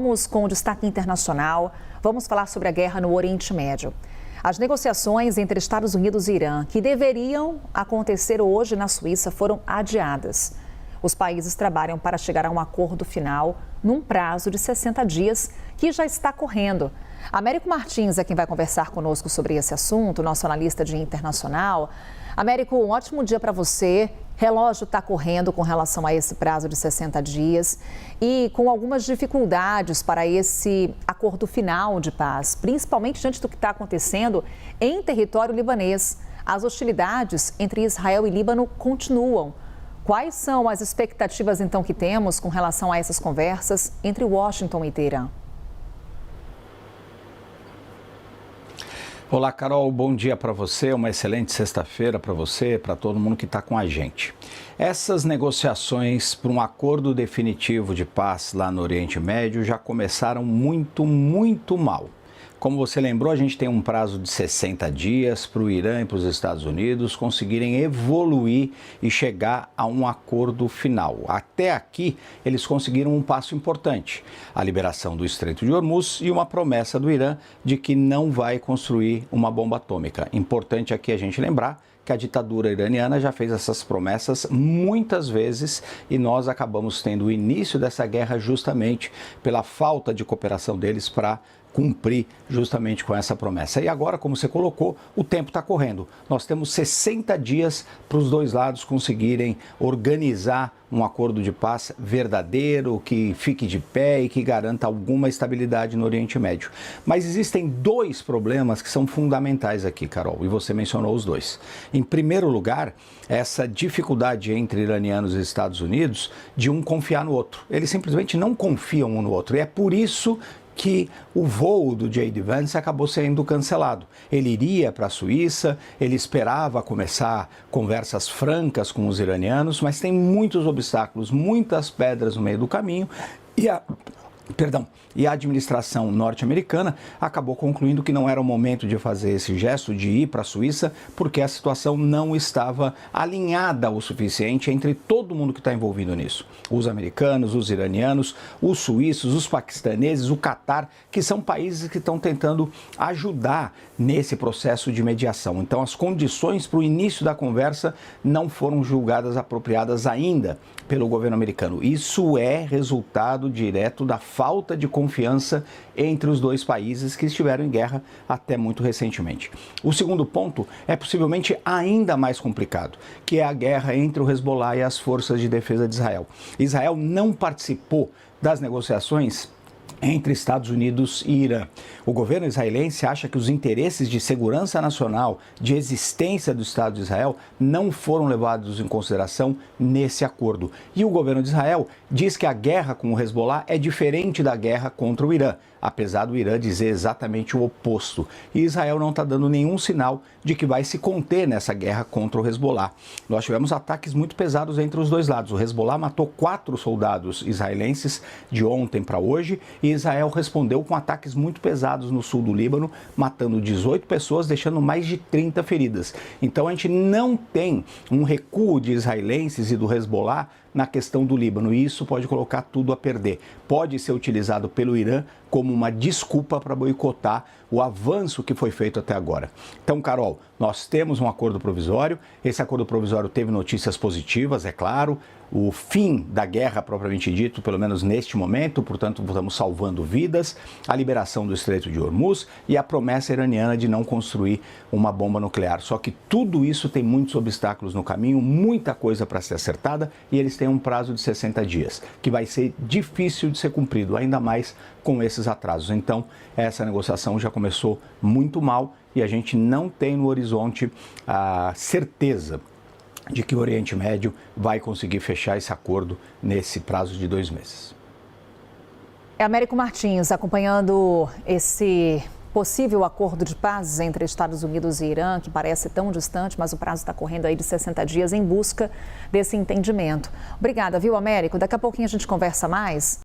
vamos com o destaque internacional. Vamos falar sobre a guerra no Oriente Médio. As negociações entre Estados Unidos e Irã, que deveriam acontecer hoje na Suíça, foram adiadas. Os países trabalham para chegar a um acordo final num prazo de 60 dias, que já está correndo. Américo Martins é quem vai conversar conosco sobre esse assunto, nosso analista de internacional. Américo, um ótimo dia para você. Relógio está correndo com relação a esse prazo de 60 dias e com algumas dificuldades para esse acordo final de paz, principalmente diante do que está acontecendo em território libanês. As hostilidades entre Israel e Líbano continuam. Quais são as expectativas, então, que temos com relação a essas conversas entre Washington e Teherã? Olá, Carol, bom dia para você, uma excelente sexta-feira para você, para todo mundo que está com a gente. Essas negociações para um acordo definitivo de paz lá no Oriente Médio já começaram muito mal. Como você lembrou, a gente tem um prazo de 60 dias para o Irã e para os Estados Unidos conseguirem evoluir e chegar a um acordo final. Até aqui, eles conseguiram um passo importante, a liberação do Estreito de Hormuz e uma promessa do Irã de que não vai construir uma bomba atômica. Importante aqui a gente lembrar que a ditadura iraniana já fez essas promessas muitas vezes e nós acabamos tendo o início dessa guerra justamente pela falta de cooperação deles para cumprir justamente com essa promessa. E agora, como você colocou, o tempo está correndo. Nós temos 60 dias para os dois lados conseguirem organizar um acordo de paz verdadeiro, que fique de pé e que garanta alguma estabilidade no Oriente Médio. Mas existem dois problemas que são fundamentais aqui, Carol, e você mencionou os dois. Em primeiro lugar, essa dificuldade entre iranianos e Estados Unidos de um confiar no outro. Eles simplesmente não confiam um no outro e é por isso que o voo do J.D. Vance acabou sendo cancelado. Ele iria para a Suíça, ele esperava começar conversas francas com os iranianos, mas tem muitos obstáculos, muitas pedras no meio do caminho e a administração norte-americana acabou concluindo que não era o momento de fazer esse gesto de ir para a Suíça, porque a situação não estava alinhada o suficiente entre todo mundo que está envolvido nisso. Os americanos, os iranianos, os suíços, os paquistaneses, o Catar, que são países que estão tentando ajudar nesse processo de mediação. Então, as condições para o início da conversa não foram julgadas apropriadas ainda pelo governo americano. Isso é resultado direto da falta de confiança entre os dois países que estiveram em guerra até muito recentemente. O segundo ponto é possivelmente ainda mais complicado, que é a guerra entre o Hezbollah e as forças de defesa de Israel. Israel não participou das negociações entre Estados Unidos e Irã. O governo israelense acha que os interesses de segurança nacional, de existência do Estado de Israel, não foram levados em consideração nesse acordo. E o governo de Israel diz que a guerra com o Hezbollah é diferente da guerra contra o Irã, apesar do Irã dizer exatamente o oposto. E Israel não está dando nenhum sinal de que vai se conter nessa guerra contra o Hezbollah. Nós tivemos ataques muito pesados entre os dois lados. O Hezbollah matou 4 soldados israelenses de ontem para hoje e Israel respondeu com ataques muito pesados no sul do Líbano, matando 18 pessoas, deixando mais de 30 feridas. Então a gente não tem um recuo de israelenses e do Hezbollah na questão do Líbano, e isso pode colocar tudo a perder. Pode ser utilizado pelo Irã como uma desculpa para boicotar o avanço que foi feito até agora. Então, Carol, nós temos um acordo provisório, esse acordo provisório teve notícias positivas, é claro, o fim da guerra propriamente dito, pelo menos neste momento, portanto, estamos salvando vidas, a liberação do Estreito de Hormuz e a promessa iraniana de não construir uma bomba nuclear. Só que tudo isso tem muitos obstáculos no caminho, muita coisa para ser acertada e eles têm um prazo de 60 dias, que vai ser difícil de ser cumprido, ainda mais com esses atrasos. Então, essa negociação já começou muito mal e a gente não tem no horizonte a certeza de que o Oriente Médio vai conseguir fechar esse acordo nesse prazo de 2 meses. É Américo Martins acompanhando esse possível acordo de paz entre Estados Unidos e Irã, que parece tão distante, mas o prazo está correndo aí de 60 dias em busca desse entendimento. Obrigada, viu, Américo? Daqui a pouquinho a gente conversa mais.